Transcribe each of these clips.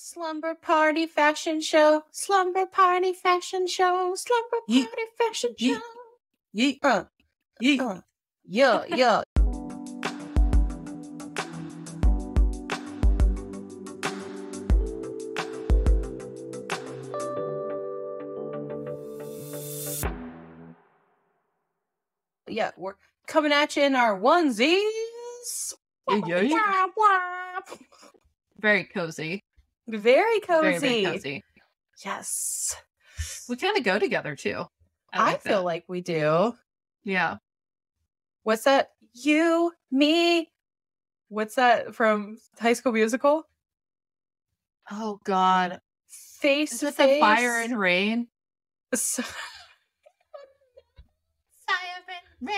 Slumber party fashion show. Slumber party fashion show. Slumber Yeet. party fashion show. Yeet. Yeet. Yeet. Yeah, yeah. Yeah, we're coming at you in our onesies. Yeah. Very cozy. Very cozy. Very cozy. Yes. We kind of go together too. I feel like we do. Yeah. What's that? You, me. What's that from High School Musical? Oh God. Face Is to it face. the Fire and Rain? Fire and Rain.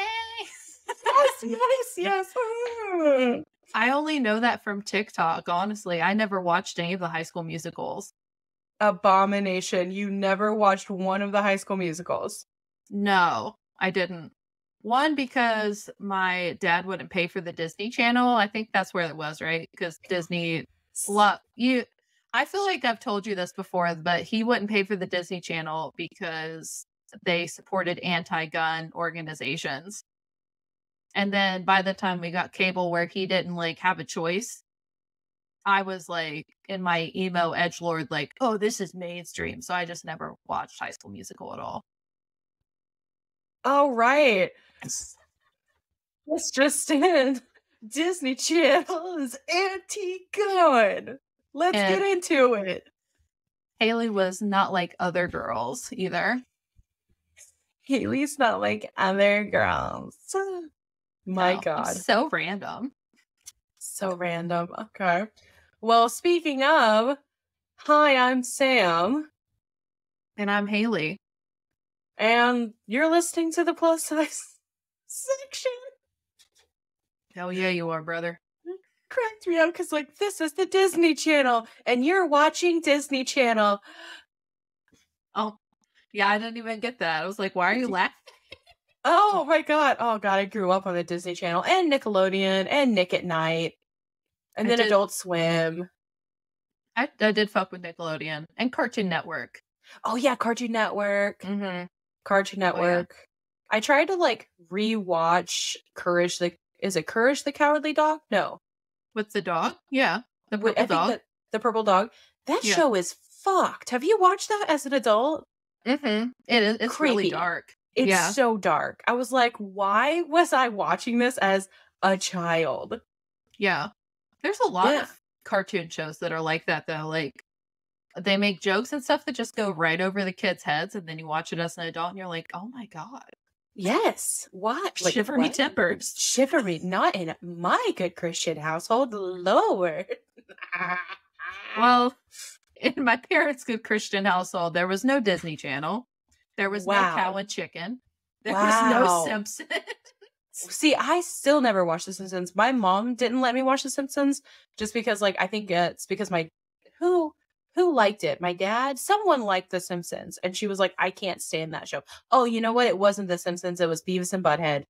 yes. I only know that from TikTok, honestly. I never watched any of the High School Musicals. Abomination. You never watched one of the High School Musicals. No, I didn't. One, because my dad wouldn't pay for the Disney Channel. I think that's where it was, right? Because Disney I feel like I've told you this before, but he wouldn't pay for the Disney Channel because they supported anti-gun organizations. And then by the time we got cable where he didn't have a choice, I was in my emo edgelord, oh, this is mainstream. So I just never watched High School Musical at all. Oh, right. It's just in. Disney Channel is anti-gun. Let's get into it. Hayley was not like other girls either. Hayley's not like other girls. My God. So random. So random. Okay. Well, speaking of, hi, I'm Sam. And I'm Hayley. And you're listening to the plus size section. Hell yeah, you are, brother. Cracked me up because, this is the Disney Channel, and you're watching Disney Channel. Oh, yeah, I didn't even get that. I was like, why are you laughing? Oh my God. Oh God, I grew up on the Disney Channel and Nickelodeon and Nick at Night. And then Adult Swim. I did fuck with Nickelodeon and Cartoon Network. Oh yeah, Cartoon Network. Mm-hmm. Cartoon Network. Oh, yeah. I tried to rewatch Courage the Cowardly Dog? No. With the dog? Yeah. The purple dog. The purple dog. That show is fucked. Have you watched that as an adult? Mm-hmm. It is. It's creepy. Really dark. It's so dark. I was like, why was I watching this as a child? Yeah. There's a lot of cartoon shows that are like that, though. They make jokes and stuff that just go right over the kids' heads, and then you watch it as an adult, and you're like, oh my God. Yes. What? Shiver me timbers. Shiver me. Not in my good Christian household. Lord. Well, in my parents' good Christian household, there was no Disney Channel. There was no Cow and Chicken. There was no Simpsons. See, I still never watched The Simpsons. My mom didn't let me watch The Simpsons just because, I think it's because who liked it? My dad? Someone liked The Simpsons. And she was like, I can't stand that show. Oh, you know what? It wasn't The Simpsons. It was Beavis and Butthead.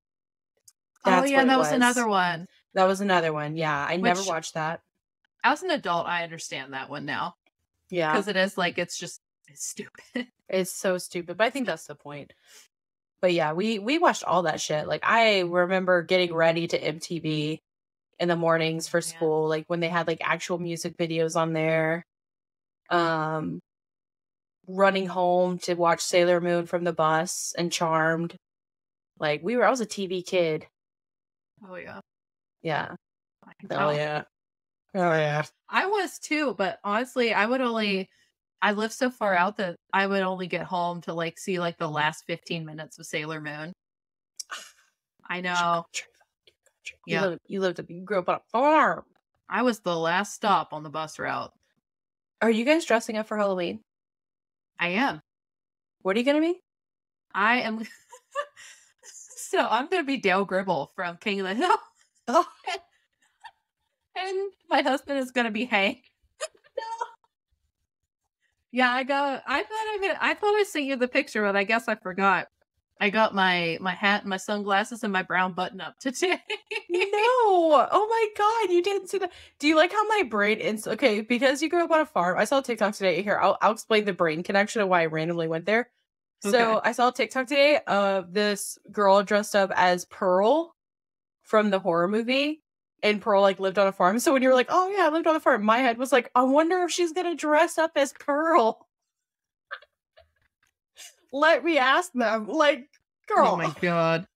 That was another one. That was another one. Yeah, I never watched that. As an adult, I understand that one now. Yeah. Because it is it's stupid. It's so stupid. But I think that's the point. But yeah, we watched all that shit. I remember getting ready to MTV in the mornings for school. When they had actual music videos on there. Running home to watch Sailor Moon from the bus and Charmed. I was a TV kid. Oh yeah. Yeah. Oh yeah. Oh yeah. I was too, but honestly, I lived so far out that I would only get home to see the last 15 minutes of Sailor Moon. I know. Yeah. You grew up on a farm. I was the last stop on the bus route. Are you guys dressing up for Halloween? I am. What are you going to be? I am. So I'm going to be Dale Gribble from King of the Hill. Oh. And my husband is going to be Hank. No. Yeah, I thought I sent you the picture, but I guess I forgot. I got my hat, my sunglasses, and my brown button up today. No. Oh my god, you didn't see that. Do you like how my brain is okay, because you grew up on a farm. I saw a TikTok today. Here, I'll explain the brain connection of why I randomly went there. Okay. So I saw a TikTok today of this girl dressed up as Pearl from the horror movie. And Pearl like lived on a farm. So when you were like, oh yeah, I lived on a farm, my head was like, I wonder if she's gonna dress up as Pearl. Let me ask them. Like, girl, Oh my god.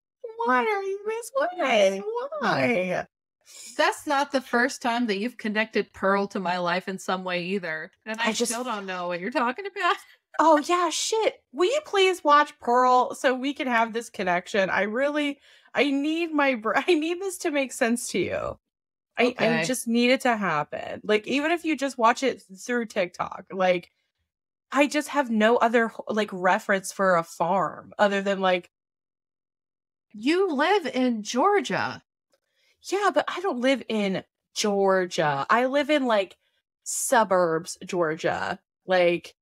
why are you misleading? Why? That's not the first time that you've connected Pearl to my life in some way either. And I still don't know what you're talking about. Oh yeah, shit. Will you please watch Pearl so we can have this connection? I need I need this to make sense to you. I Okay. just need it to happen. Like, even if you just watch it through TikTok, like, I just have no other like reference for a farm other than like, You live in Georgia. yeah, but I don't live in Georgia. I live in like suburbs, Georgia. Like,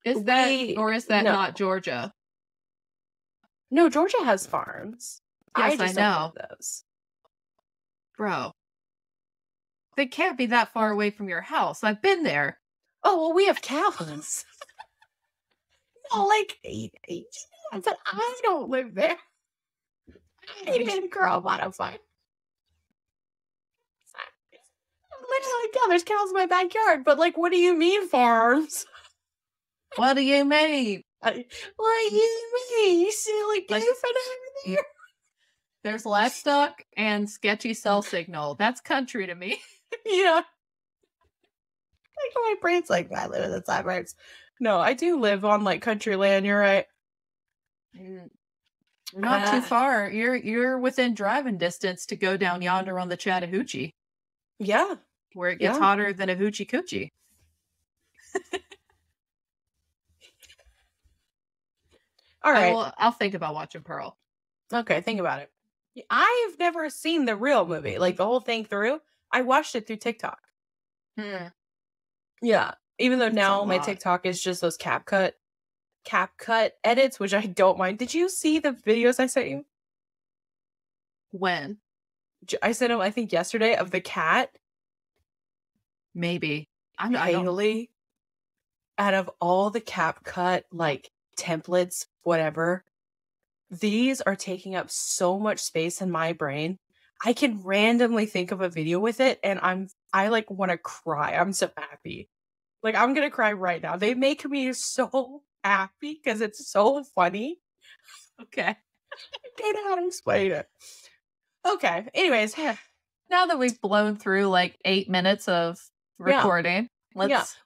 Is that no, not Georgia? no, Georgia has farms. I Yes, I just don't know. live those. Bro. They can't be that far away from your house. I've been there. Oh, well, we have cows. No, like, but I don't live there. I didn't grow up on a farm. Literally, yeah, there's cows in my backyard, but like, what do you mean farms? What do you mean? What do you mean? You see, like, Like- over there? There's livestock and sketchy cell signal. That's country to me. Yeah. Like, my brain's like, I live in the suburbs. No, I do live on like country land. You're right. Not too far. You're within driving distance to go down yonder on the Chattahoochee, Yeah. where it gets hotter than a hoochie coochie. All right. I'll think about watching Pearl. Okay, think about it. I've never seen the real movie, like the whole thing through. I watched it through TikTok. Yeah. Even though now my TikTok is just those cap cut edits, which I don't mind. Did you see the videos I sent you? When? I sent them, I think, yesterday of the cat. Maybe. Hayley. Out of all the cap cut, like, templates, whatever, these are taking up so much space in my brain. I can randomly think of a video with it, and I like want to cry. I'm so happy. Like, I'm gonna cry right now. They make me so happy because it's so funny. Okay. I don't know how to explain it. Okay. Anyways, now that we've blown through like 8 minutes of recording, let's.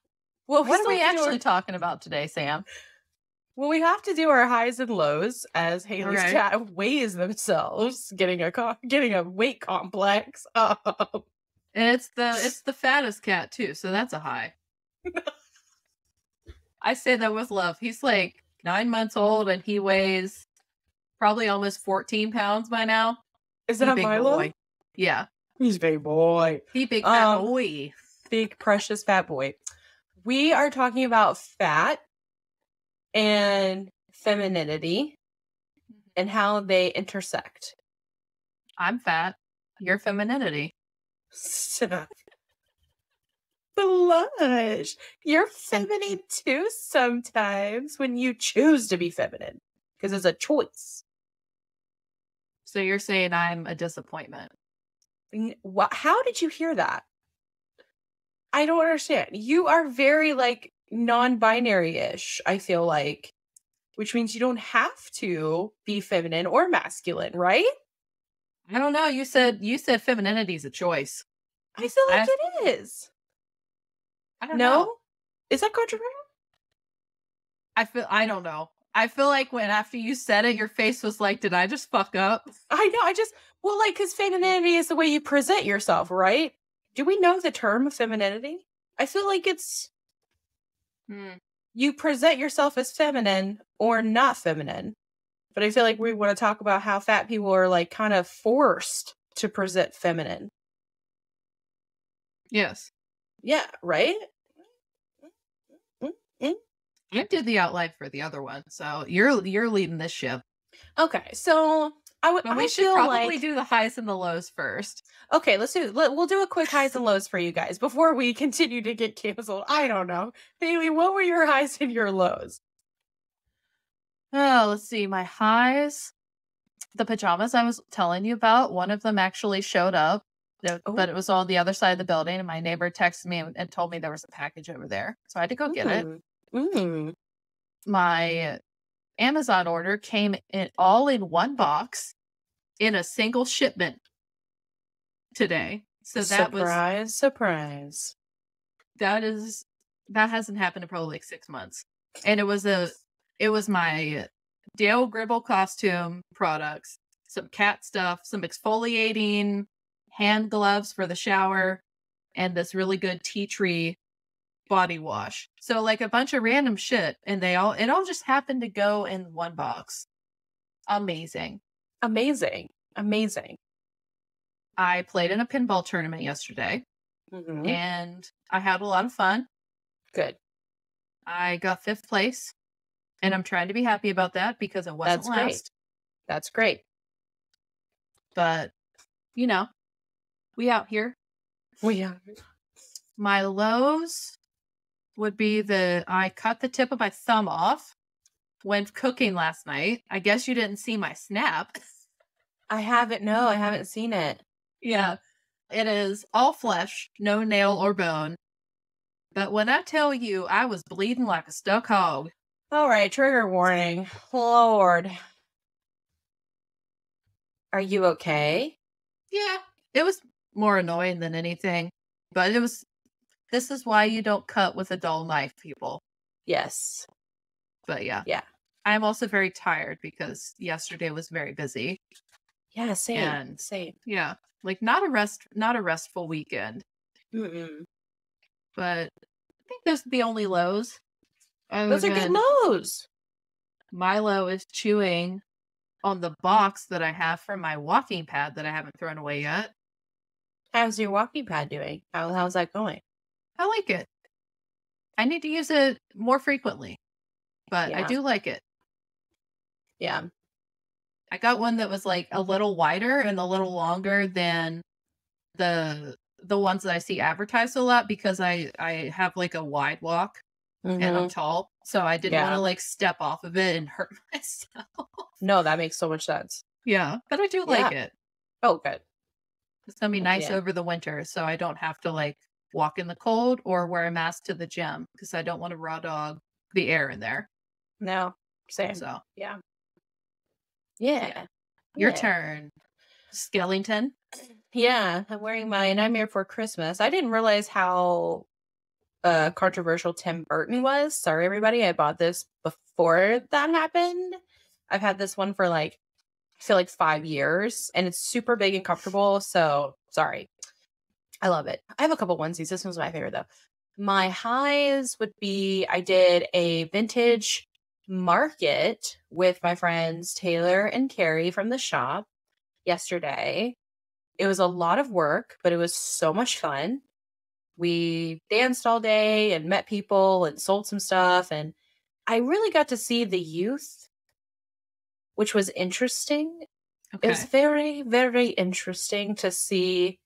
Well, what are we actually talking about today, Sam? Well, we have to do our highs and lows as Hayley's cat weighs themselves, getting a weight complex. And it's the fattest cat too, so that's a high. I say that with love. He's like 9 months old and he weighs probably almost 14 pounds by now. Is that Milo? Boy. Yeah. He's a big boy. He big fat boy. Big precious fat boy. We are talking about fat and femininity and how they intersect. I'm fat. You're femininity. Stop. Blush. You're feminine too sometimes when you choose to be feminine because it's a choice. So you're saying I'm a disappointment. How did you hear that? I don't understand. You are very like non-binary-ish, I feel like, which means you don't have to be feminine or masculine, right? I don't know. You said femininity is a choice. I feel like it is. I don't know. Is that controversial? I don't know. I feel like when after you said it, your face was like, did I just fuck up? I know. Because femininity is the way you present yourself, right? Do we know the term femininity? I feel like it's you present yourself as feminine or not feminine. But I feel like we want to talk about how fat people are like kind of forced to present feminine. Yes. Yeah, right? I did the outline for the other one, so you're leading this ship. Okay, so But we I should feel probably like do the highs and the lows first. okay, we'll do a quick highs and lows for you guys before we continue to get canceled. I don't know. Hayley, what were your highs and your lows? Oh, let's see. My highs, the pajamas I was telling you about, one of them actually showed up, Oh, but it was on the other side of the building. And my neighbor texted me and told me there was a package over there. So I had to go get it. mm, mm. My Amazon order came in all in one box in a single shipment today. So Surprise, surprise. that is that hasn't happened in probably like 6 months. And it was my Dale Gribble costume products, some cat stuff, some exfoliating hand gloves for the shower, and this really good tea tree body wash. So like a bunch of random shit, and it all just happened to go in one box. Amazing. Amazing. Amazing. I played in a pinball tournament yesterday Hmm. and I had a lot of fun. Good. I got 5th place and I'm trying to be happy about that because it wasn't That's great. last. That's great. But, you know, we out here. Yeah. My lows would be I cut the tip of my thumb off when cooking last night. I guess you didn't see my snap. I haven't. No, I haven't seen it. Yeah. It is all flesh, no nail or bone. But when I tell you I was bleeding like a stuck hog. All right. Trigger warning. Lord. Are you okay? Yeah. It was more annoying than anything. But this is why you don't cut with a dull knife, people. Yes. But yeah. Yeah. I'm also very tired because yesterday was very busy. Yeah. Same. And Same. yeah, like not a restful weekend. Mm-mm. But I think those are the only lows. Those are good lows. Milo is chewing on the box that I have for my walking pad that I haven't thrown away yet. How's your walking pad doing? How's that going? I like it. I need to use it more frequently, but I Yeah. do like it. Yeah. I got one that was like a little wider and a little longer than the ones that I see advertised a lot because I have like a wide walk and I'm Mm-hmm. tall, so I didn't want Yeah. to like step off of it and hurt myself. No, that makes so much sense. Yeah, but I do Yeah. like it. Oh, good. It's gonna be nice Yeah. over the winter, so I don't have to like walk in the cold or wear a mask to the gym because I don't want to raw dog the air in there. No. Same. So Yeah. yeah, Yeah. your Yeah. turn, Skellington. Yeah. I'm wearing my Nightmare Before Christmas. I didn't realize how controversial Tim Burton was. Sorry, everybody. I bought this before that happened. I've had this one for like, I feel like 5 years and it's super big and comfortable. So sorry. I love it. I have a couple onesies. This one's my favorite though. My highs would be I did a vintage market with my friends Taylor and Carrie from the shop yesterday. It was a lot of work, but it was so much fun. We danced all day and met people and sold some stuff. And I really got to see the youth, which was interesting. It was Okay, very, very interesting to see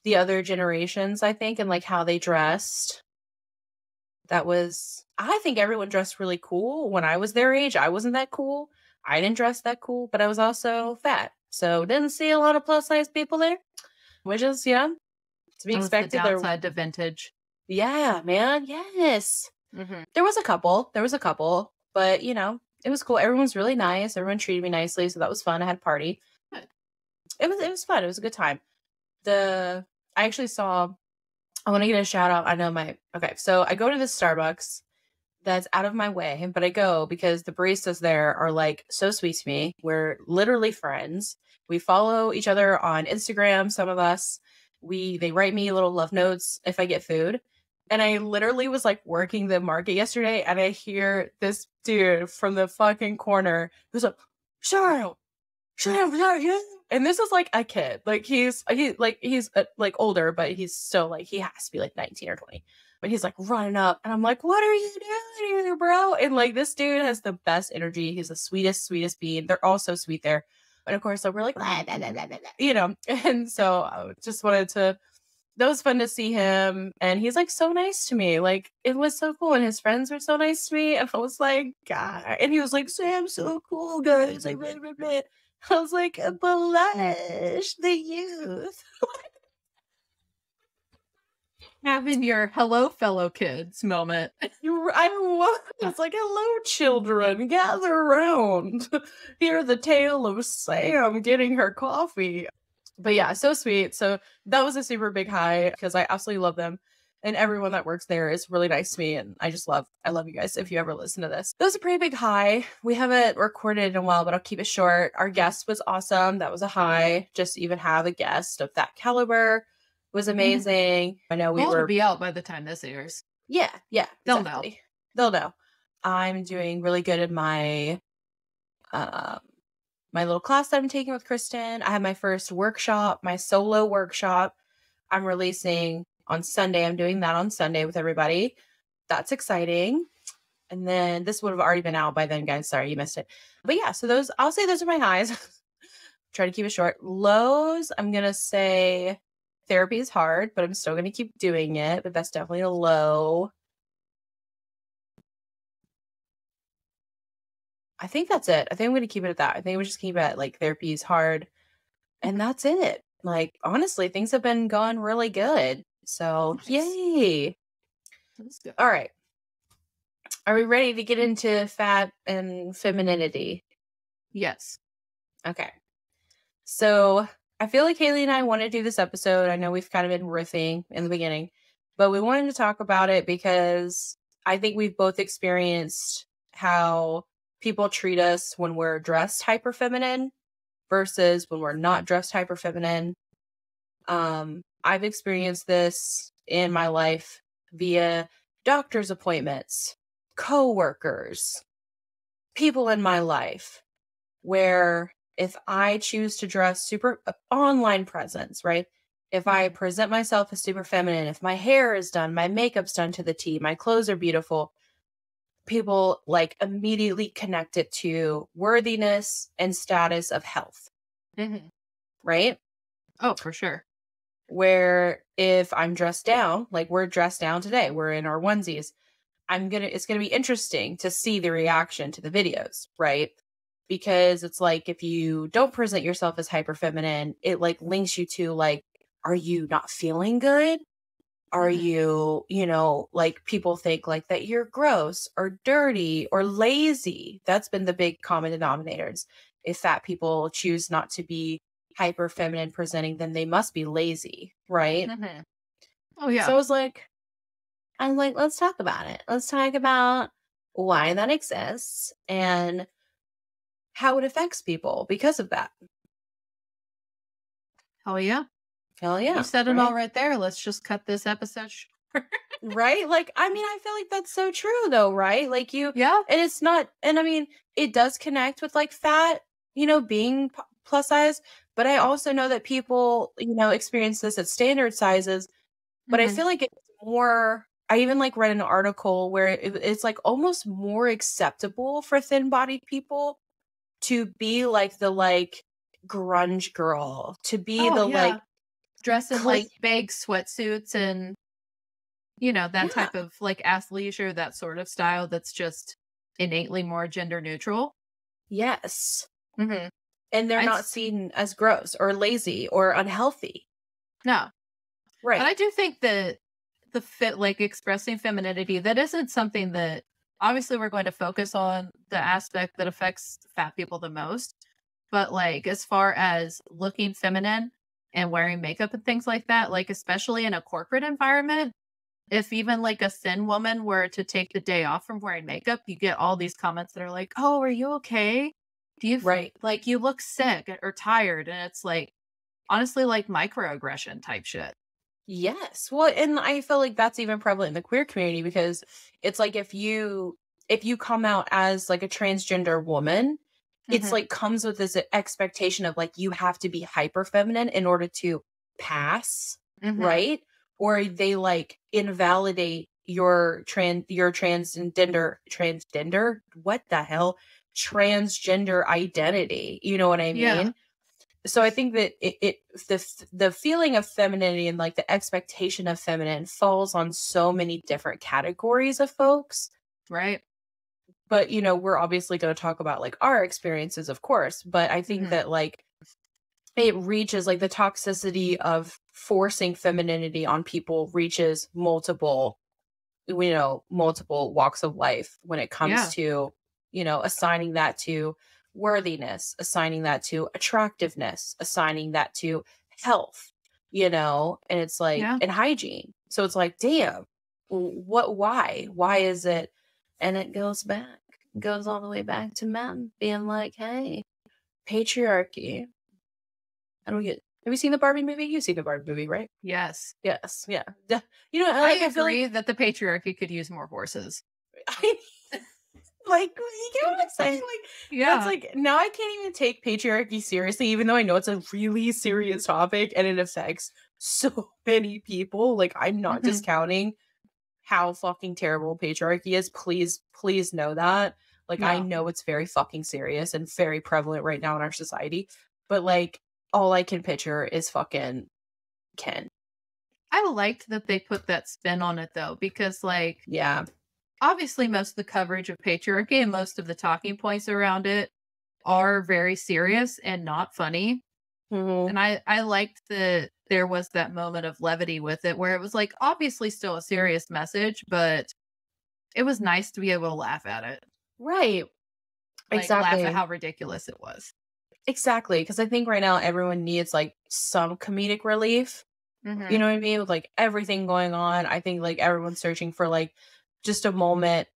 the other generations, I think, and like how they dressed. I think everyone dressed really cool. When I was their age, I wasn't that cool. I didn't dress that cool, but I was also fat. So didn't see a lot of plus size people there, which is, to be that was the expected. downside to vintage. Yeah, man. Yes. Mm-hmm. There was a couple, but it was cool. Everyone's really nice. Everyone treated me nicely. So that was fun. I had a party. It was fun. It was a good time. I actually saw, I want to get a shout out. Okay. So I go to this Starbucks that's out of my way, but I go because the baristas there are like so sweet to me. We're literally friends. We follow each other on Instagram. Some of us, they write me little love notes if I get food. And I literally was like working the market yesterday and I hear this dude from the fucking corner who's like, Cheryl, and this is like a kid. Like he's like older, but he's still like he has to be like 19 or 20. and he's like running up, and I'm like, what are you doing here, bro? And like, this dude has the best energy. He's the sweetest being. They're all so sweet there. And of course, so we're like, blah, blah, blah, blah, blah, you know, and so I just wanted to, that was fun to see him. And he's like so nice to me. Like, it was so cool. And his friends were so nice to me. And I was like, God. And he was like, Sam's so cool, guys. Like, blah, blah, blah. I was like, blush the youth. Having your hello, fellow kids moment. I was. It's like, hello, children, gather around. Hear the tale of Sam getting her coffee. But yeah, so sweet. So that was a super big high because I absolutely love them. And everyone that works there is really nice to me. And I love you guys if you ever listen to this. That was a pretty big high. We haven't recorded in a while, but I'll keep it short. Our guest was awesome. That was a high. Just to even have a guest of that caliber was amazing. I know It'll be out by the time this airs. Yeah. They'll exactly. know. They'll know. I'm doing really good in my my little class that I'm taking with Kristen. I have my first workshop, my solo workshop. I'm releasing on Sunday. I'm doing that on Sunday with everybody. That's exciting. And then this would have already been out by then, guys. Sorry, you missed it. But yeah, so I'll say those are my highs. Try to keep it short. Lows, I'm going to say therapy is hard, but I'm still going to keep doing it. But that's definitely a low. I think that's it. I think I'm going to keep it at that. I think we just keep it at like therapy is hard. And that's it. Like, honestly, things have been going really good. So, nice. Yay. That's good. All right. Are we ready to get into fat and femininity? Yes. Okay. So, I feel like Hayley and I want to do this episode. I know we've kind of been riffing in the beginning, but we wanted to talk about it because I think we've both experienced how people treat us when we're dressed hyper feminine versus when we're not dressed hyper feminine. I've experienced this in my life via doctor's appointments, coworkers, people in my life, where if I choose to dress super online presence, right? If I present myself as super feminine, if my hair is done, my makeup's done to the T, my clothes are beautiful, people like immediately connect it to worthiness and status of health. Right? Oh, for sure. Where if I'm dressed down, like we're dressed down today, we're in our onesies, it's gonna be interesting to see the reaction to the videos, right? Because it's like, if you don't present yourself as hyper feminine, it like links you to like, are you not feeling good? Are you, like people think like that you're gross or dirty or lazy. That's been the big common denominators. If fat people choose not to be hyper feminine presenting, then they must be lazy, right? Oh yeah. So I'm like, let's talk about it. Let's talk about why that exists and how it affects people because of that. Hell yeah. Hell yeah. You said it all right there. Let's just cut this episode short. Right? Like, I mean, I feel like that's so true though, right? Like yeah. And it's not, and I mean, it does connect with like fat, being plus size, but I also know that people, experience this at standard sizes, but I feel like it's more, I even like read an article where it's like almost more acceptable for thin bodied people to be like the like grunge girl, to be like dress in like big sweatsuits and that type of like athleisure, that sort of style that's just innately more gender neutral. Yes. And they're not seen as gross or lazy or unhealthy. No. Right. But I do think that the fit, like expressing femininity, that isn't something that obviously we're going to focus on the aspect that affects fat people the most. But like, as far as looking feminine and wearing makeup and things like that, like especially in a corporate environment, if even like a thin woman were to take the day off from wearing makeup, you get all these comments that are like, oh, are you okay? Do you like you look sick or tired? And it's like, honestly, like microaggression type shit. Yes. Well, and I feel like that's even prevalent in the queer community because it's like if you come out as like a transgender woman, it's like comes with this expectation of like you have to be hyper feminine in order to pass, right? Or they like invalidate your transgender, what the hell? Transgender identity. You know what I Yeah. mean? So I think that the feeling of femininity and like the expectation of feminine falls on so many different categories of folks. Right. But we're obviously going to talk about like our experiences, of course. But I think Mhm. that like it reaches like the toxicity of forcing femininity on people reaches multiple walks of life when it comes Yeah. to, assigning that to worthiness, assigning that to attractiveness, assigning that to health, and it's like, Yeah. and hygiene. So it's like, damn, why is it? And it goes all the way back to men being like, hey, patriarchy. I don't get, have you seen the Barbie movie? You've seen the Barbie movie, right? Yes. Yes. Yeah. I Like, I feel like, agree that the patriarchy could use more horses. I like, you get what I'm saying? Like, that's Yeah. like, now I can't even take patriarchy seriously, even though I know it's a really serious topic and it affects so many people. Like, I'm not Mhm. discounting how fucking terrible patriarchy is. Please know that. Like, I Yeah. know it's very fucking serious and very prevalent right now in our society. But like, all I can picture is fucking Ken. I liked that they put that spin on it though, because like Yeah. obviously most of the coverage of patriarchy and most of the talking points around it are very serious and not funny. Mhm. And I liked that there was that moment of levity with it where it was like obviously still a serious message, but it was nice to be able to laugh at it. Right. Like laugh at Exactly. how ridiculous it was. Exactly. Because I think right now everyone needs like some comedic relief. You Mhm. know what I mean? With like everything going on. I think like everyone's searching for like just a moment,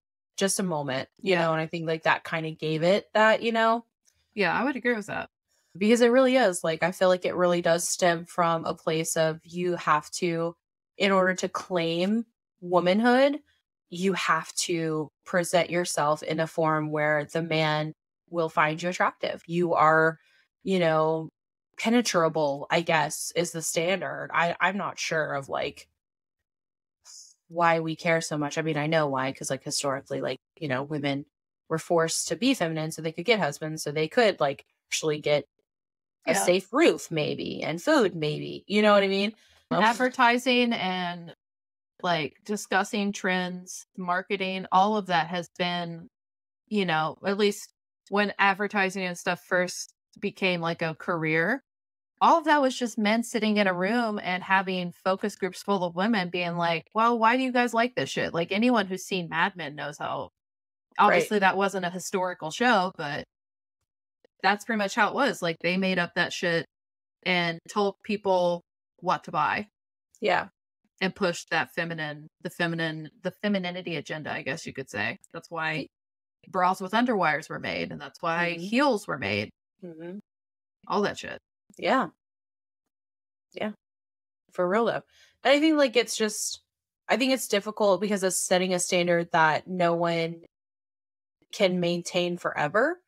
Yeah. and I think like that kind of gave it that, Yeah, I would agree with that. because it really is like, I feel like it really does stem from a place of you have to, in order to claim womanhood, you have to present yourself in a form where the man will find you attractive. You are, you know, penetrable, I guess, is the standard. I'm not sure of like why we care so much. I mean, I know why, because like historically, like, women were forced to be feminine so they could get husbands, so they could like actually get a Yeah. safe roof maybe and food maybe. You know what I mean? Well, Advertising and like discussing trends, marketing, all of that has been, at least when advertising and stuff first became like a career, all of that was just men sitting in a room and having focus groups full of women being like, well, why do you guys like this shit? Like anyone who's seen Mad Men knows how right. obviously that wasn't a historical show, but that's pretty much how it was. Like they made up that shit and told people what to buy Yeah. and pushed that the femininity agenda, I guess you could say. That's why bras with underwires were made, and that's why Hmm. heels were made, Hmm. all that shit. Yeah. Yeah. For real though. And I think like I think it's difficult because it's setting a standard that no one can maintain forever.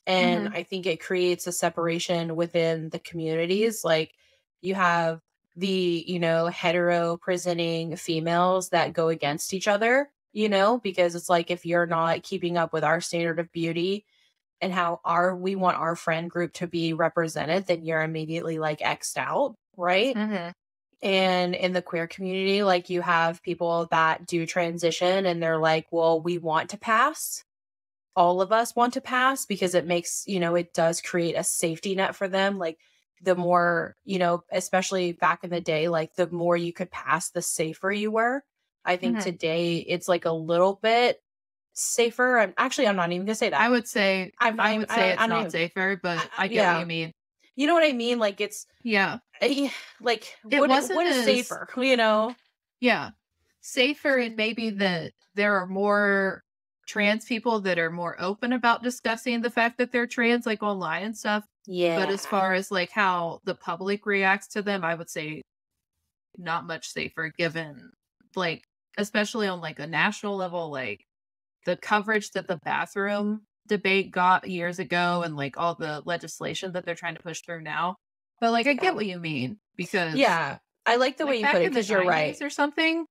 And Mhm. I think it creates a separation within the communities. Like you have the, hetero presenting females that go against each other, because it's like if you're not keeping up with our standard of beauty and how we want our friend group to be represented, then you're immediately like X'd out, right? Mhm. And in the queer community, like you have people that do transition and they're like, well, we want to pass, all of us want to pass because it makes, it does create a safety net for them. Like the more, especially back in the day, like the more you could pass, the safer you were. I think Mhm. today it's like a little bit safer. I'm not even gonna say that. I would say I'm not I even, would say it's I'm not not even, safer, but I get what yeah. you mean. You know what I mean? Like it's, Yeah. eh, like It what wasn't is as safer, you know? yeah, safer and maybe that there are more trans people that are more open about discussing the fact that they're trans, like online and stuff. But as Yeah. far as like how the public reacts to them, I would say not much safer given like especially on like a national level, like the coverage that the bathroom debate got years ago and like all the legislation that they're trying to push through now. But like I get Yeah. what you mean because Yeah. I like the way like you put back it in the because you're right. 90s or something,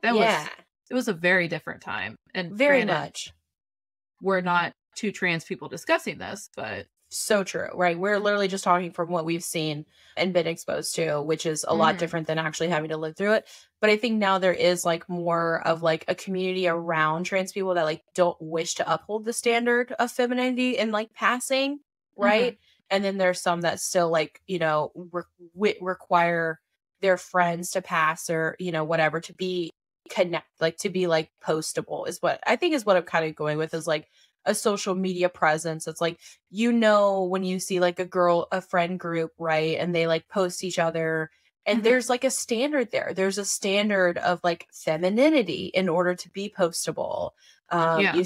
that was Yeah. it was a very different time. And Very granted, much. we're not two trans people discussing this, but So true, right? We're literally just talking from what we've seen and been exposed to, which is a lot mhm, different than actually having to live through it. But I think now there is like more of like a community around trans people that like don't wish to uphold the standard of femininity in like passing, mhm, right? And then there's some that still like, require their friends to pass or, whatever to be connect, like to be like postable is what I think is what I'm kind of going with is like a social media presence. It's like, when you see like a friend group, right? And they like post each other and mhm. there's like a standard there. There's a standard of like femininity in order to be postable. Yeah, You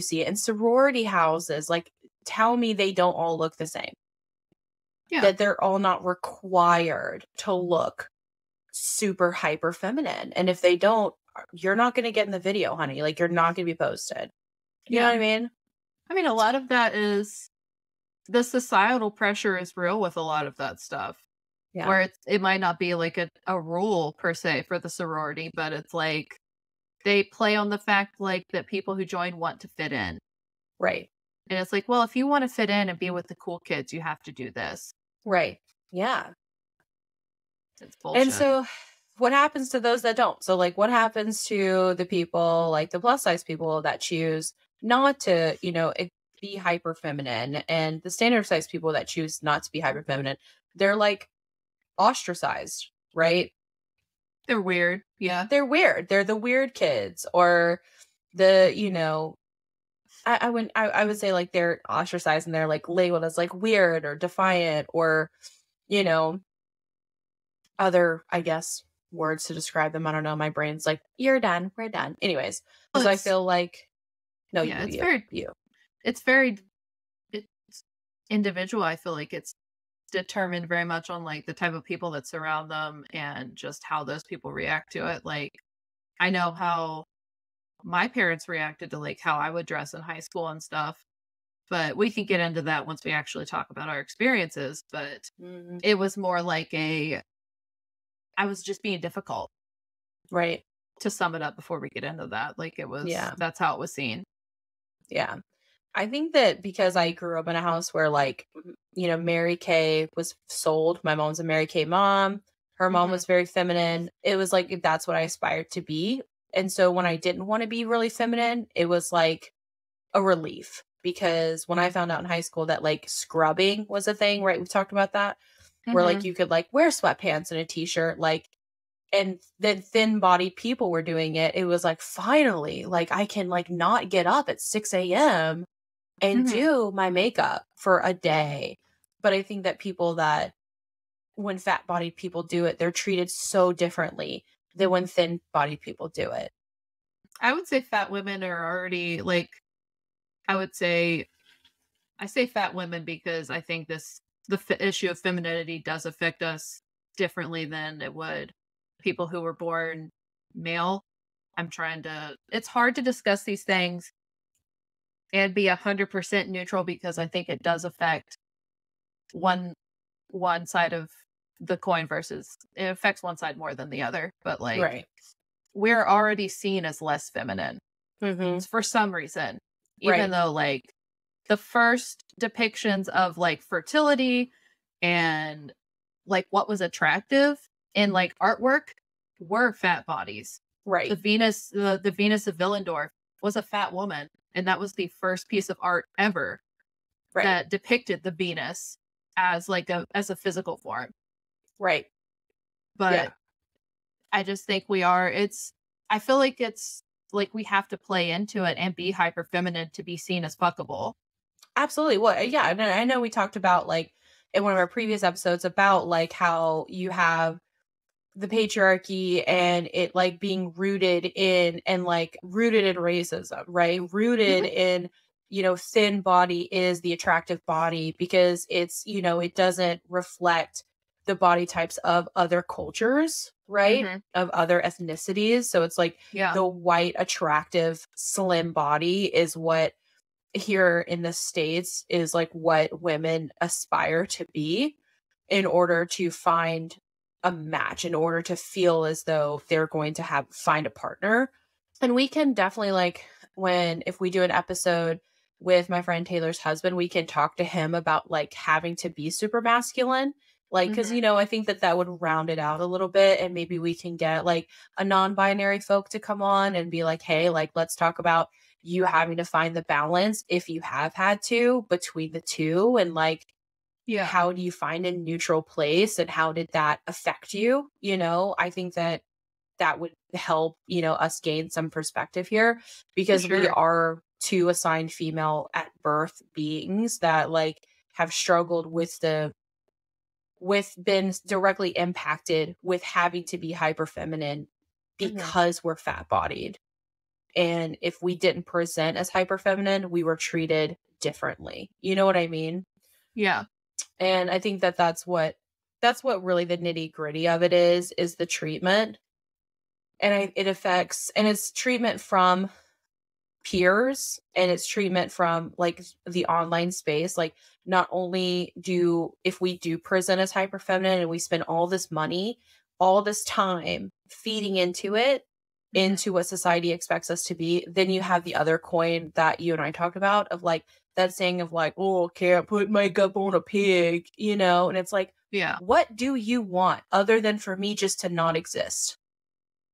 see it in sorority houses. Like, tell me they don't all look the same. yeah, That they're all not required to look super hyper feminine. And if they don't, you're not going to get in the video, honey. Like, you're not going to be posted. You know what yeah. I mean? I mean, a lot of that is the societal pressure is real with a lot of that stuff. Yeah. Where it might not be like a rule per se for the sorority, but it's like they play on the fact like that people who join want to fit in. Right. And it's like, well, if you want to fit in and be with the cool kids, you have to do this. Right. Yeah. It's And bullshit. so what happens to those that don't? So like what happens to the people like the plus size people that choose not to, be hyper feminine and the standard size people that choose not to be hyper feminine, they're like ostracized, right? They're weird. Yeah. They're weird. They're the weird kids or the, I would say like they're ostracized and they're like labeled as like weird or defiant or, you know, other, I guess, words to describe them. I don't know. My brain's like, you're done. We're done. Anyways, Well, so I it's feel like, no, yeah, you. it's very it's individual. I feel like it's determined very much on like the type of people that surround them and just how those people react to it. Like I know how my parents reacted to like how I would dress in high school and stuff. But we can get into that once we actually talk about our experiences. But Mhm. it was more like I was just being difficult Right. to sum it up before we get into that. Like Yeah. that's how it was seen. Yeah. I think that because I grew up in a house where, like, Mary Kay was sold. My mom's a Mary Kay mom. Her mom Hmm. was very feminine. It was like, that's what I aspired to be. And so when I didn't want to be really feminine, it was like a relief because when I found out in high school that like scrubbing was a thing, right? We've talked about that, where like Hmm. you could like wear sweatpants and a t shirt, like, and then thin bodied people were doing it. It was like, finally, like I can like not get up at 6 a.m. and Hmm. do my makeup for a day. But I think that when fat bodied people do it, they're treated so differently than when thin bodied people do it. I would say fat women are already like, I would say, I say fat women because I think issue of femininity does affect us differently than it would people who were born male. It's hard to discuss these things and be 100% neutral because I think it does affect one one side of the coin versus it affects one side more than the other. But like Right. we're already seen as less feminine Hmm. for some reason, even Right. though like the first depictions of like fertility and like what was attractive in like artwork were fat bodies. Right. The Venus of Willendorf was a fat woman, and that was the first piece of art ever Right. that depicted the Venus as like a physical form. Right. Yeah. But I just think I feel like it's like we have to play into it and be hyper feminine to be seen as fuckable. Absolutely. Well, yeah, I know we talked about like in one of our previous episodes about like how you have the patriarchy and it like being rooted in and like rooted in racism, right? Rooted Hmm. in, thin body is the attractive body because it doesn't reflect the body types of other cultures, right? Hmm. Of other ethnicities. So it's like Yeah. the white, attractive, slim body is what here in the States is like what women aspire to be in order to find a match, in order to feel as though they're going to find a partner. And we can definitely like if we do an episode with my friend Taylor's husband, we can talk to him about like having to be super masculine. Like, cause Mhm. I think that that would round it out a little bit. And maybe we can get like a non binary folk to come on and be like, hey, like, let's talk about you having to find the balance if you have had to between the two. And like, Yeah, how do you find a neutral place and how did that affect you? I think that that would help, us gain some perspective here for because we sure. are two assigned female at birth beings that like have struggled with been directly impacted with having to be hyper feminine Mhm. because we're fat bodied. And if we didn't present as hyper feminine, we were treated differently. You know what I mean? Yeah. And I think that that's what really the nitty gritty of it is the treatment. And it affects, and it's treatment from peers and it's treatment from like the online space. Like, not only do if we do present as hyper feminine and we spend all this money, all this time feeding into it, Mhm. into what society expects us to be, then you have the other coin that you and I talked about of like that saying of like, oh, can't put makeup on a pig, and it's like, Yeah. what do you want other than for me just to not exist?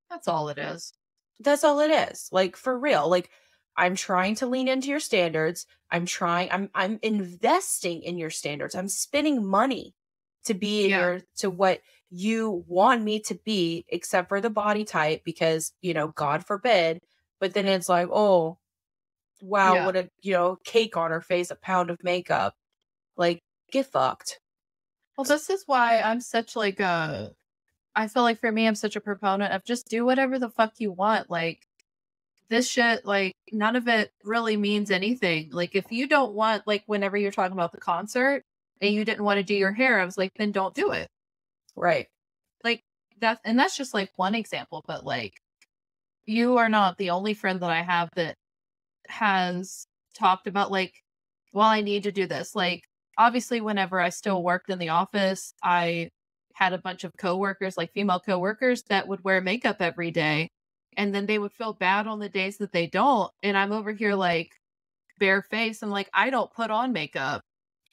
That's all it is. That's all it is. Like, for real. Like, I'm trying to lean into your standards. I'm investing in your standards. I'm spending money to be in Yeah. to what you want me to be, except for the body type, because, God forbid. But then it's like, oh, wow, Yeah. what a, cake on her face, a pound of makeup. Like, get fucked. Well, this is why I'm such like a I feel like for me, I'm such a proponent of just do whatever the fuck you want. Like this shit, like none of it really means anything. Like if you don't want, like whenever you're talking about the concert and you didn't want to do your hair, I was like, then don't do it. Right. Like that's just like one example, but like you are not the only friend that I have that has talked about like, well, I need to do this. Like, obviously, whenever I still worked in the office, I had a bunch of coworkers, like female coworkers, that would wear makeup every day. And then they would feel bad on the days that they don't. And I'm over here like bare face. I'm like, I don't put on makeup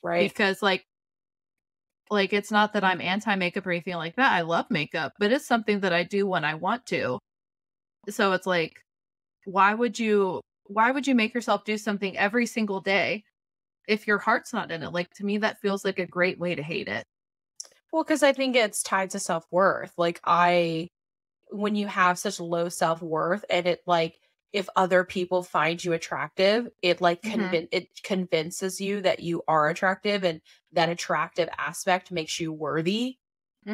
Right. because like it's not that I'm anti makeup or anything like that. I love makeup, but it's something that I do when I want to. So it's like, why would you make yourself do something every single day if your heart's not in it? Like, to me, that feels like a great way to hate it. Well, because I think it's tied to self worth. Like, when you have such low self-worth and it like if other people find you attractive, it like Mhm, it convinces you that you are attractive and that attractive aspect makes you worthy.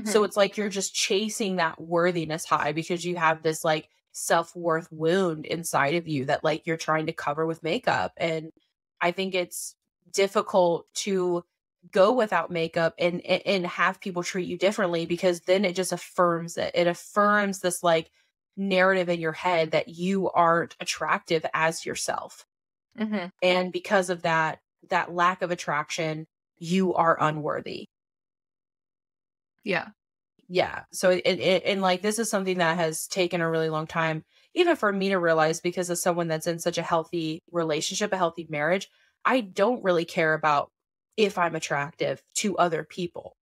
So mhm. it's like you're just chasing that worthiness high because you have this like self-worth wound inside of you that like you're trying to cover with makeup. And I think it's difficult to go without makeup and have people treat you differently because then it just affirms it. It affirms this like narrative in your head that you aren't attractive as yourself. Mhm. And because of that lack of attraction, you are unworthy. Yeah. Yeah. So and like this is something that has taken a really long time, even for me to realize because as someone that's in such a healthy relationship, a healthy marriage, I don't really care about if I'm attractive to other people.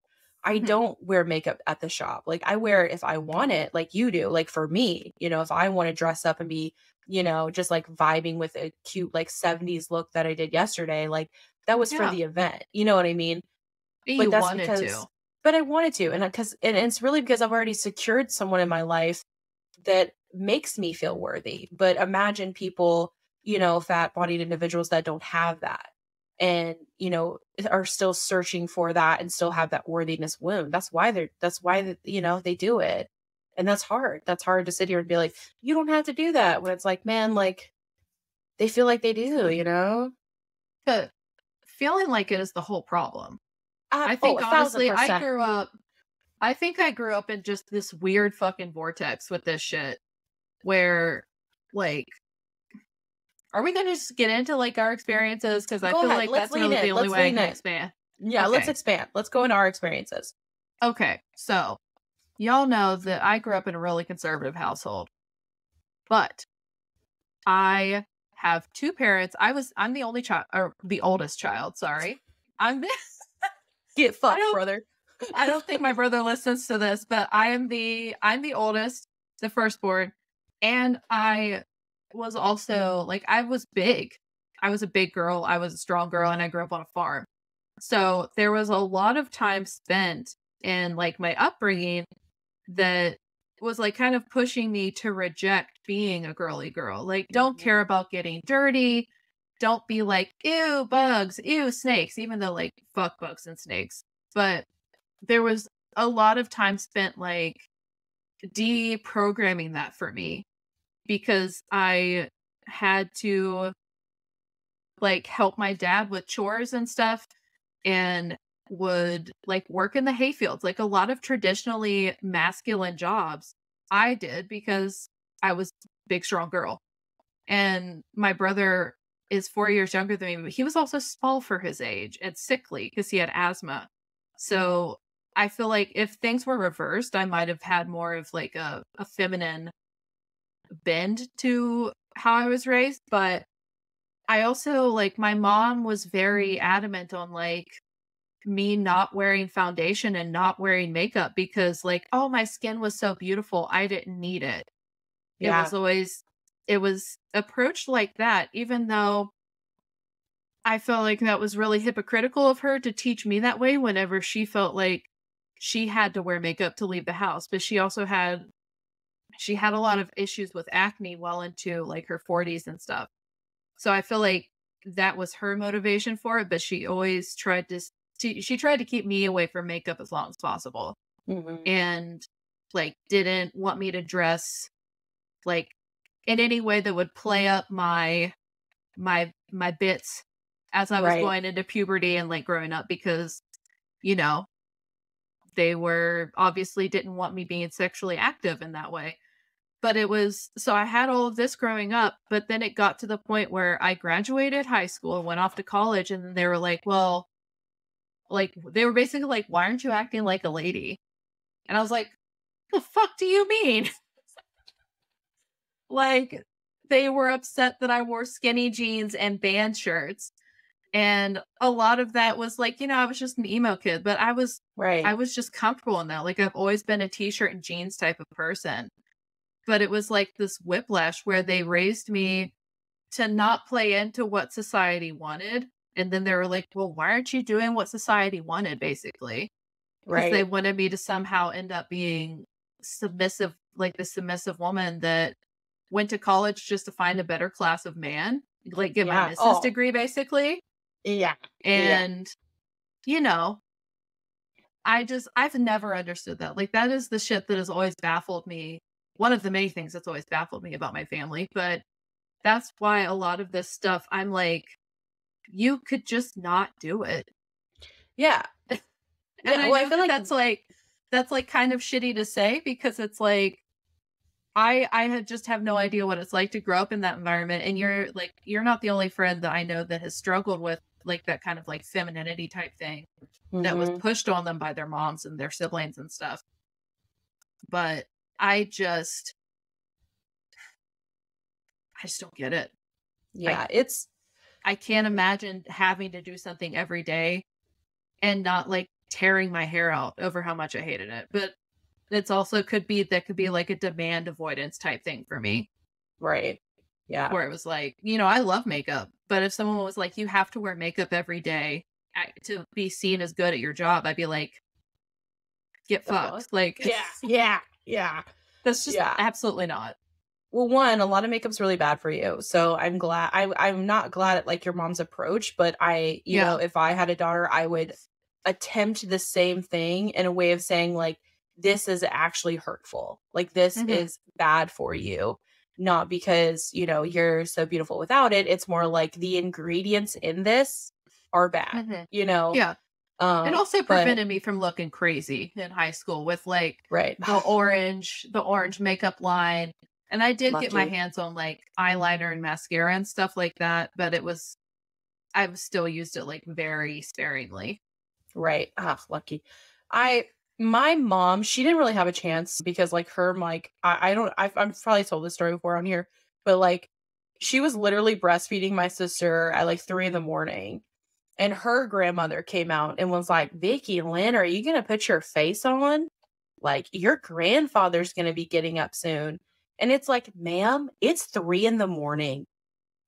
I Mhm. don't wear makeup at the shop. Like I wear it if I want it, like you do. Like for me, if I want to dress up and be, just like vibing with a cute like 70s look that I did yesterday, like that was for Yeah. the event. You know what I mean? But You that's wanted because to. but I wanted to, and it's really because I've already secured someone in my life that makes me feel worthy. But imagine people, fat-bodied individuals that don't have that and, are still searching for that and still have that worthiness wound. That's why they do it. And that's hard. That's hard to sit here and be like, "You don't have to do that." When it's like, man, like, they feel like they do, you know? But feeling like it is the whole problem. I Oh, think honestly, 1,000%. I think I grew up in just this weird fucking vortex with this shit where like are we gonna just get into like our experiences? Because I Go feel ahead. like Let's that's lean really in. the only Let's way I lean can in. expand. Yeah, let's Okay. expand. Let's go into our experiences. Okay. So y'all know that I grew up in a really conservative household, but I have two parents. I'm the only child, or the oldest child, sorry. I'm the Get I fucked, don't brother. I don't think my brother listens to this, but I'm the oldest, the firstborn, and I was also like I was big. I was a big girl, I was a strong girl, and I grew up on a farm. So there was a lot of time spent in like my upbringing that was like kind of pushing me to reject being a girly girl. Like, don't Mhm. care about getting dirty. Don't be like, ew, bugs, ew, snakes, even though like fuck bugs and snakes. But there was a lot of time spent like deprogramming that for me because I had to like help my dad with chores and stuff and would like work in the hayfields, like a lot of traditionally masculine jobs I did because I was a big strong girl. And my brother is 4 years younger than me, but he was also small for his age and sickly because he had asthma. So I feel like if things were reversed, I might have had more of like a feminine bend to how I was raised. But I also like my mom was very adamant on like me not wearing foundation and not wearing makeup because like, oh, my skin was so beautiful, I didn't need it. It was Yeah. always it was approached like that, even though I felt like that was really hypocritical of her to teach me that way whenever she felt like she had to wear makeup to leave the house, but she had a lot of issues with acne well into like her 40s and stuff. So I feel like that was her motivation for it, but she always tried to she tried to keep me away from makeup as long as possible Mhm. and like didn't want me to dress like in any way that would play up my bits as I was Right. going into puberty and like growing up because you know they were obviously didn't want me being sexually active in that way. But it was so I had all of this growing up, but then it got to the point where I graduated high school and went off to college, and then they were like, well, like, they were basically like, "Why aren't you acting like a lady?" And I was like, "The fuck do you mean?" Like, they were upset that I wore skinny jeans and band shirts, and a lot of that was like, I was just an emo kid, but I Right. was just comfortable in that. Like, I've always been a t-shirt and jeans type of person. But it was like this whiplash where they raised me to not play into what society wanted, and then they were like, "Well, why aren't you doing what society wanted?" Basically, because they Right. wanted me to somehow end up being submissive, like the submissive woman that went to college just to find a better class of man, like get my Yeah. missus Oh, degree basically. yeah. Yeah. And, you know, I've never understood that. Like that is the shit that has always baffled me. One of the many things that's always baffled me about my family, but that's why a lot of this stuff I'm like, you could just not do it. Yeah. And Yeah. I Well, I know feel that like that's like kind of shitty to say because it's like I had just have no idea what it's like to grow up in that environment, and you're not the only friend that I know that has struggled with like that kind of like femininity type thing that was mhm. pushed on them by their moms and their siblings and stuff. But I just I just don't get it. I Yeah, it's I can't imagine having to do something every day and not like tearing my hair out over how much I hated it. But it's also could be like a demand avoidance type thing for me right. Yeah. where it was like, I love makeup, but if someone was like, you have to wear makeup every day to be seen as good at your job, I'd be like, get The fuck? fucked. Like, Yeah. Yeah. Yeah. that's just Yeah. absolutely not. Well, one, a lot of makeup's really bad for you. So I'm glad I'm not glad at like your mom's approach, but Yeah. if I had a daughter, I would attempt the same thing in a way of saying like this is actually hurtful. Like this Hmm. is bad for you. Not because, you're so beautiful without it. It's more like the ingredients in this are bad, Hmm. you know? Yeah. It also But prevented me from looking crazy in high school with like right. the orange makeup line. And I did get my Lucky. hands on like eyeliner and mascara and stuff like that, but I've still used it like very sparingly. Right. Ah, lucky. I my mom, she didn't really have a chance because like her like I don't I've probably told this story before on here, but like she was literally breastfeeding my sister at like 3 in the morning. And her grandmother came out and was like, Vicky Lynn, are you going to put your face on? Like, your grandfather's going to be getting up soon. And it's like, ma'am, it's 3 in the morning.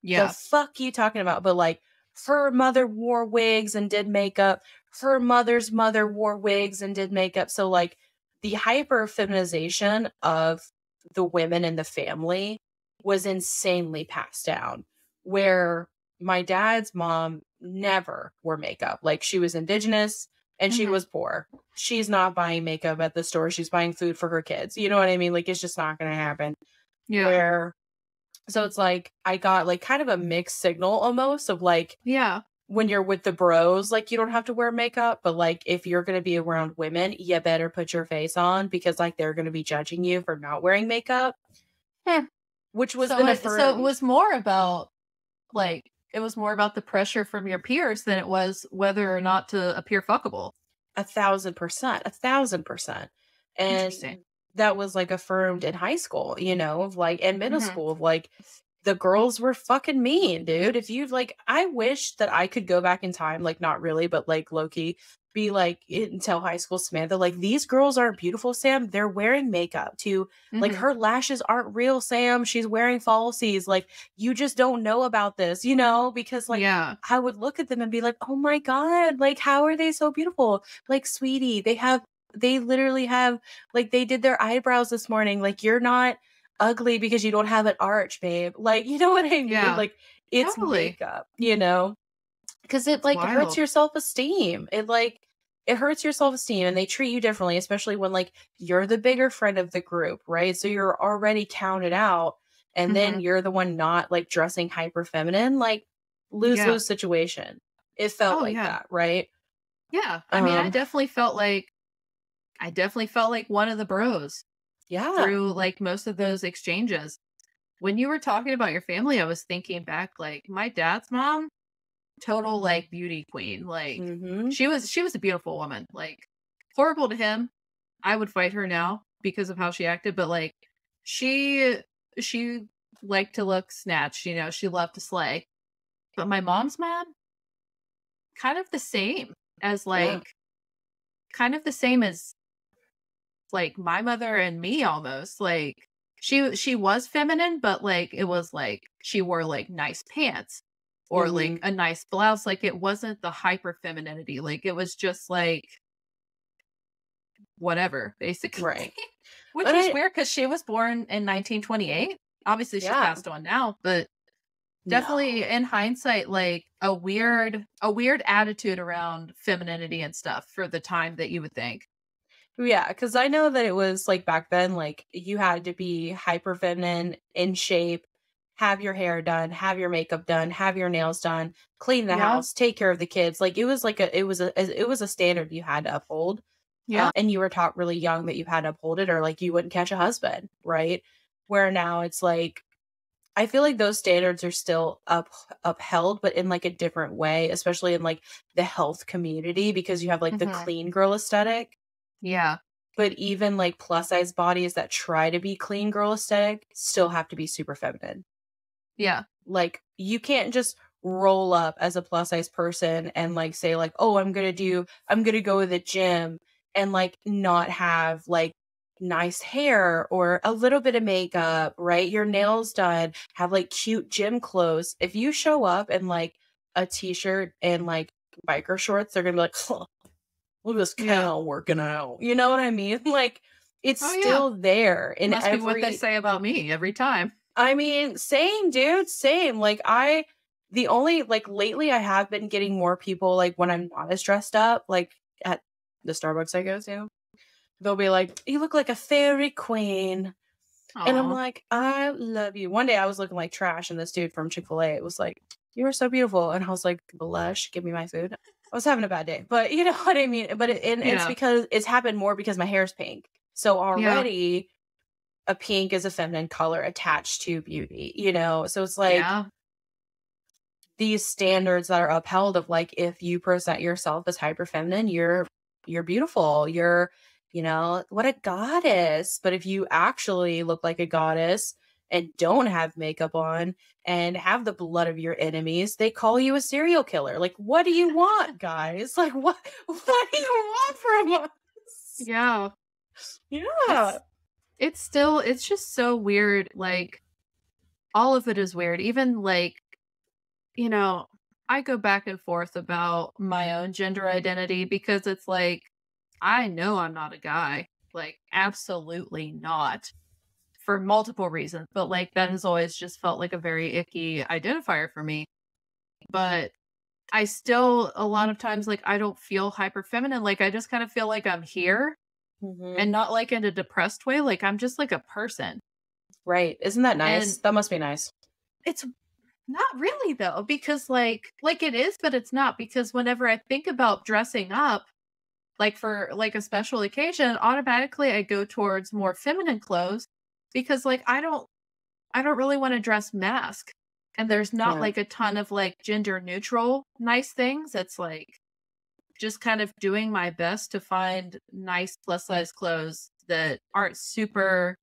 The Yeah. fuck you talking about? But like, her mother wore wigs and did makeup. Her mother's mother wore wigs and did makeup. So like, the hyper feminization of the women in the family was insanely passed down. Where my dad's mom never wore makeup. Like, she was indigenous and she Mhm. was poor. She's not buying makeup at the store. She's buying food for her kids. You know what I mean? Like, it's just not going to happen. Yeah. Where so it's like I got like kind of a mixed signal almost of like Yeah. when you're with the bros, like you don't have to wear makeup, but like if you're going to be around women, you better put your face on because like they're going to be judging you for not wearing makeup, Heh. which was So an it was more about like it was more about the pressure from your peers than it was whether or not to appear fuckable. 1,000%, 1,000%. And Interesting. that was like affirmed in high school, you know, of like in middle Mhm. school of like the girls were fucking mean, dude. If you like, I wish that I could go back in time, like not really, but like low key, be like tell high school Samantha, like these girls aren't beautiful, Sam. They're wearing makeup to like Mhm. her lashes aren't real, Sam. She's wearing falsies. Like you just don't know about this, you know, because like Yeah. I would look at them and be like, oh my God, like how are they so beautiful? Like, sweetie, they literally have like they did their eyebrows this morning. Like you're not ugly because you don't have an arch, babe. Like, you know what I mean? Yeah. Like it's Totally. makeup, you know? Because it It's like hurts wild. your self-esteem. It hurts your self-esteem and they treat you differently, especially when like you're the bigger friend of the group, right? So you're already counted out and then Mhm. you're the one not like dressing hyper feminine, like Yeah. lose-lose situation. It felt Oh like yeah. that, right? Yeah. I mean, Um, I definitely felt like one of the bros yeah. through like most of those exchanges. When you were talking about your family, I was thinking back like my dad's mom, total like beauty queen. Like Mhm. she was a beautiful woman. Like horrible to him. I would fight her now because of how she acted, but like she she liked to look snatched, you know, she loved to slay. But my mom's mom, kind of the same as Yeah. like kind of the same as like my mother and me almost. Like she was feminine, but like it was like she wore like nice pants or like Mhm. a nice blouse. Like it wasn't the hyper femininity. Like it was just like whatever, basically. Right. Which But was weird because she was born in 1928. Obviously she's yeah. passed on now, but definitely No. in hindsight, like a weird attitude around femininity and stuff for the time that you would think. Yeah, because I know that it was like back then, like you had to be hyper feminine, in shape, have your hair done, have your makeup done, have your nails done, clean the Yeah. house, take care of the kids. Like it was like it was a standard you had to uphold. Yeah. And you were taught really young that you had to uphold it, or like you wouldn't catch a husband, right? Where now it's like I feel like those standards are still upheld, but in like a different way, especially in like the health community, because you have like the Hmm. clean girl aesthetic. Yeah. But even like plus size bodies that try to be clean girl aesthetic still have to be super feminine. Yeah. Like you can't just roll up as a plus size person and like say like, "Oh, I'm going to go to the gym and like not have like nice hair or a little bit of makeup, right? Your nails done, have like cute gym clothes." If you show up in like a t-shirt and like biker shorts, they're going to be like, "Huh, look at this Yeah. cow working out." You know what I mean? Like it's Oh yeah. still there in Must be what they every say about me every time. I mean, same dude, same. Like the only like lately I have been getting more people like when I'm not as dressed up, like at the Starbucks I go to, they'll be like, "You look like a fairy queen." And I'm Aw. like, "I love you." One day I was looking like trash and this dude from Chick-fil-A was like, "You are so beautiful." And I was like, "Blush, give me my food." I was having a bad day, but you know what I mean? But and it's Yeah. because it's happened more because my hair's pink. So Yeah. already a pink is a feminine color attached to beauty, you know? So it's like Yeah. these standards that are upheld of like if you present yourself as hyper feminine, you're beautiful. You're, you know, what a goddess. But if you actually look like a goddess, and don't have makeup on and have the blood of your enemies, they call you a serial killer. Like, what do you want, guys? Like, what do you want from us? Yeah. Yeah. It's just so weird. Like, all of it is weird. Even like, you know, I go back and forth about my own gender identity because it's like, I know I'm not a guy. Like, absolutely not. For multiple reasons. But like, that has always just felt like a very icky identifier for me. But I still, a lot of times, like, I don't feel hyper feminine. Like, I just kind of feel like I'm here Mhm. and not like in a depressed way. Like, I'm just like a person. Right. Isn't that nice? And That must be nice. it's not really though, because like it is, but it's not because whenever I think about dressing up, like for like a special occasion, automatically I go towards more feminine clothes because like I don't really want to dress mask. And there's not Yeah. like a ton of like gender neutral nice things. It's like just kind of doing my best to find nice plus size clothes that aren't super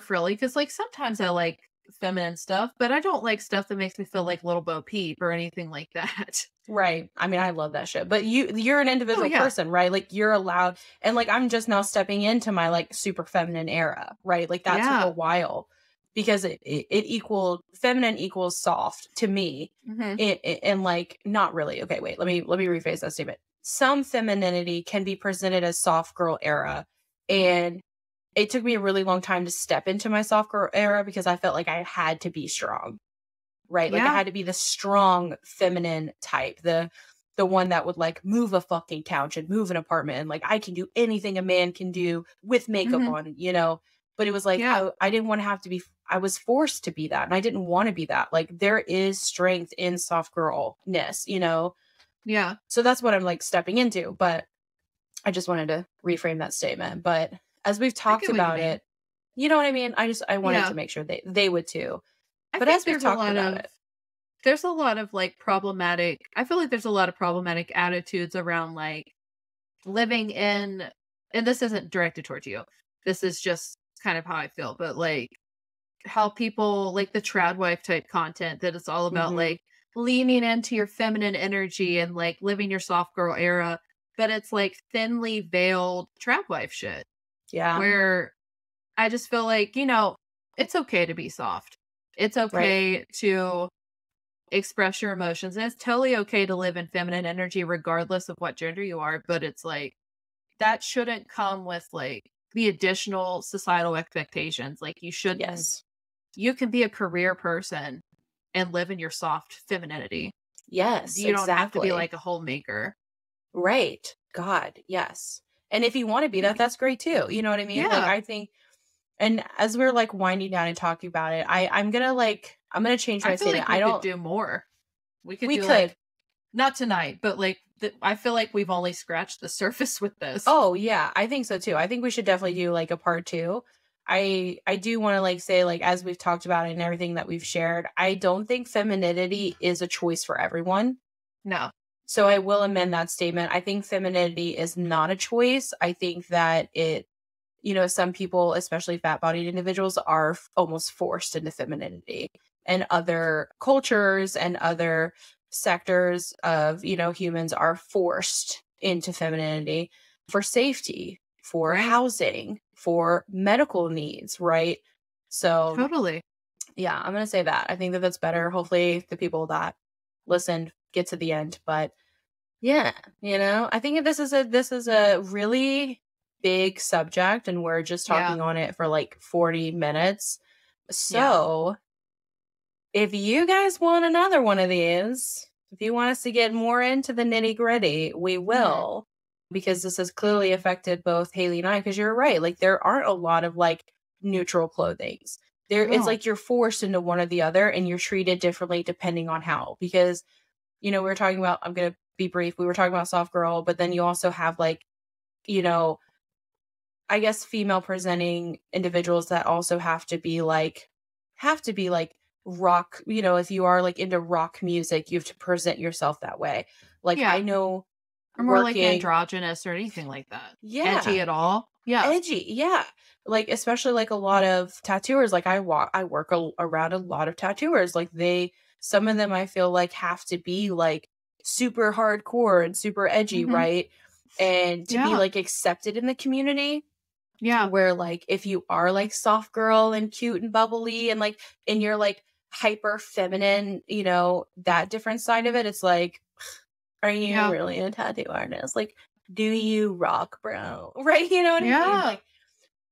frilly, because like sometimes I like feminine stuff, but I don't like stuff that makes me feel like little Bo Peep or anything like that. Right. I mean, I love that shit. But you're an Oh individual yeah. person, right? Like you're allowed, and like I'm just now stepping into my like super feminine era, right? Like that took a Yeah. while because it equaled feminine equals soft to me. Hmm. And like not really. Okay, wait. Let me rephrase that statement. Some femininity can be presented as soft girl era, and it took me a really long time to step into my soft girl era because I felt like I had to be strong. Right? Like I Yeah. had to be the strong feminine type, the one that would like move a fucking couch and move an apartment and like I can do anything a man can do with makeup Hmm. on, you know. But it was like Yeah. I didn't want to have to be I was forced to be that and I didn't want to be that. Like there is strength in soft girlness, you know. Yeah. So that's what I'm like stepping into, but I just wanted to reframe that statement. But as we've I talked get what you about mean. it, you know what I mean? I wanted to Yeah. make sure they would too. I But think as we've talked about it, there's a lot of like problematic I feel like there's a lot of problematic attitudes around like living in, and this isn't directed towards you. This is just kind of how I feel, but like how people like the trad wife type content that it's all about mhm, like leaning into your feminine energy and like living your soft girl era, but it's like thinly veiled trad wife shit yeah, where I just feel like, it's okay to be soft. It's right. okay to express your emotions. And it's totally okay to live in feminine energy regardless of what gender you are, but it's like that shouldn't come with like the additional societal expectations. Like Yes. you can be a career person and live in your soft femininity. Yes, You don't have to be exactly. like a homemaker. Right. God, yes. And if you wanna be that, that's great too, you know what I mean? Like, Yeah. I think and as we're, like, winding down and talking about it, I'm gonna change I my feel statement. like we I could don't do more. We could we do like, could. not tonight, but like, I feel like we've only scratched the surface with this. Oh, yeah, I think so too. I think we should definitely do, like, a part 2. I do wanna, like, say, like, as we've talked about it and everything that we've shared, I don't think femininity is a choice for everyone. No. So I will amend that statement. I think femininity is not a choice. I think that some people, especially fat bodied individuals, are almost forced into femininity. And other cultures and other sectors of, humans are forced into femininity for safety, for Right. housing, for medical needs, right? So, Totally. yeah, I'm going to say that. I think that that's better. Hopefully, the people that listened get to the end. But yeah, I think this is a really big subject and we're just Yeah. talking on it for like 40 minutes. Yeah. So, if you guys want another one of these, if you want us to get more into the nitty-gritty, we Hmm. will because this has clearly affected both Haley and I because you're right, like there aren't a lot of like neutral clothings. There it's No. like you're forced into one or the other and you're treated differently depending on how because we were talking about I'm going to be brief. We were talking about soft girl, but then you also have like, you know, I guess female presenting individuals that also have to be like rock, if you are like into rock music, you have to present yourself that way. Like I Yeah. know Or more like working androgynous or anything like that. yeah, Edgy at all. Yeah. edgy, yeah. like, especially like a lot of tattooers, like I work around a lot of tattooers. Like some of them I feel like have to be like super hardcore and super edgy, Mhm. right? And to be Yeah. like accepted in the community, Yeah. where like if you are like soft girl and cute and bubbly and like and you're like hyper feminine, that different side of it, it's like, are you Yeah. really a tattoo artist? Like, do you rock, bro? Right? You know what I mean? Yeah. Like,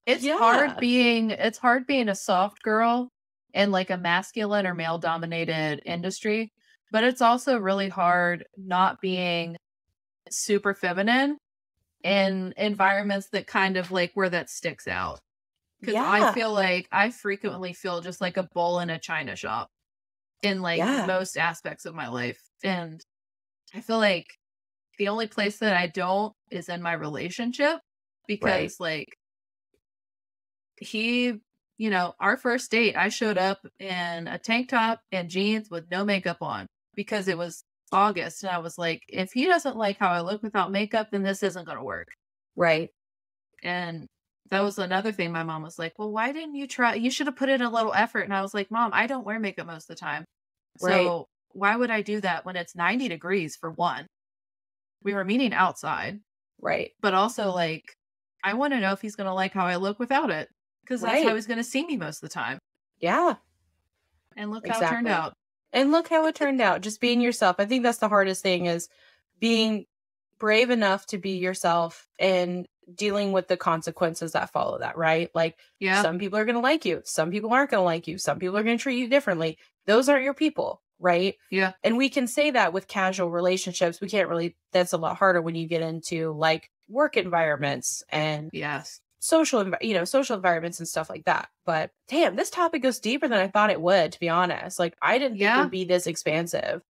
yeah, It's hard being a soft girl in like a masculine or male dominated industry, but it's also really hard not being super feminine in environments that kind of like where that sticks out. Cause I yeah, feel like I frequently feel just like a bull in a china shop in like yeah, most aspects of my life. And I feel like the only place that I don't is in my relationship right, because like our first date, I showed up in a tank top and jeans with no makeup on because it was August. And I was like, if he doesn't like how I look without makeup, then this isn't going to work. right, And that was another thing my mom was like, well, why didn't you try? You should have put in a little effort. And I was like, Mom, I don't wear makeup most of the time. right, So why would I do that when it's 90 degrees for one? We were meeting outside, right, but also like, I want to know if he's going to like how I look without it because that's how right. he's going to see me most of the time. Yeah, And look how it turned exactly. out. And look how it turned out. Just being yourself. I think that's the hardest thing, is being brave enough to be yourself and dealing with the consequences that follow that, right? Like, Yeah. some people are going to like you, some people aren't going to like you, some people are going to treat you differently. Those aren't your people, right? Yeah. And we can say that with casual relationships. We can't really, that's a lot harder when you get into like work environments and Yes. social environments and stuff like that. But damn, this topic goes deeper than I thought it would, to be honest. Like, I didn't think it Yeah. would be this expansive.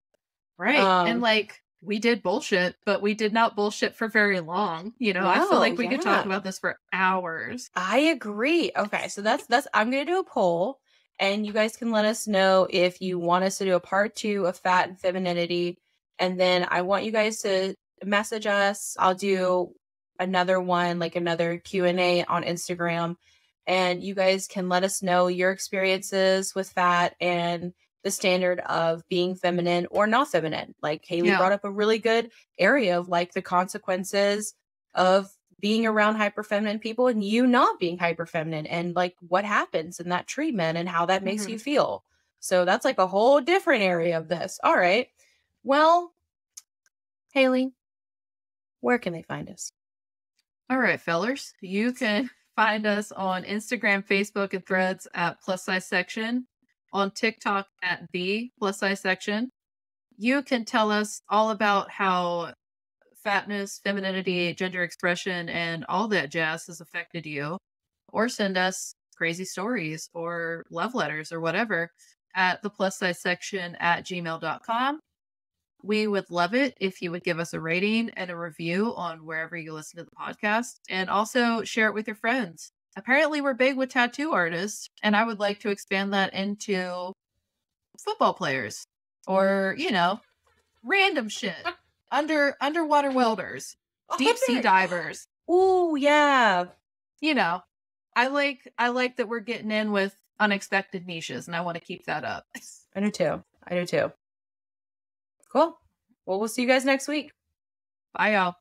Right. And Um, like we did bullshit, but we did not bullshit for very long. I feel no, like we could talk yeah. about this for hours. I agree. Okay, so that's I'm gonna do a poll, and you guys can let us know if you want us to do a part 2 of fat and femininity. And then I want you guys to message us. I'll do another one, like another Q&A on Instagram, and you guys can let us know your experiences with fat and the standard of being feminine or not feminine. Like Hayley Yeah. brought up a really good area of like the consequences of being around hyper feminine people and you not being hyper feminine, and like what happens in that treatment and how that makes Hmm. you feel. So that's like a whole different area of this. All right. Well, Hayley, where can they find us? All right, fellers. You can find us on Instagram, Facebook, and Threads at plus size section, on TikTok at the plus size section. You can tell us all about how fatness, femininity, gender expression, and all that jazz has affected you, or send us crazy stories or love letters or whatever at the plus size section at gmail.com. We would love it if you would give us a rating and a review on wherever you listen to the podcast, and also share it with your friends. Apparently, we're big with tattoo artists, and I would like to expand that into football players or, random shit. Underwater welders, deep sea divers. Oh yeah. You know, I like that we're getting in with unexpected niches, and I want to keep that up. I do too. I do too. Cool. Well, we'll see you guys next week. Bye, y'all.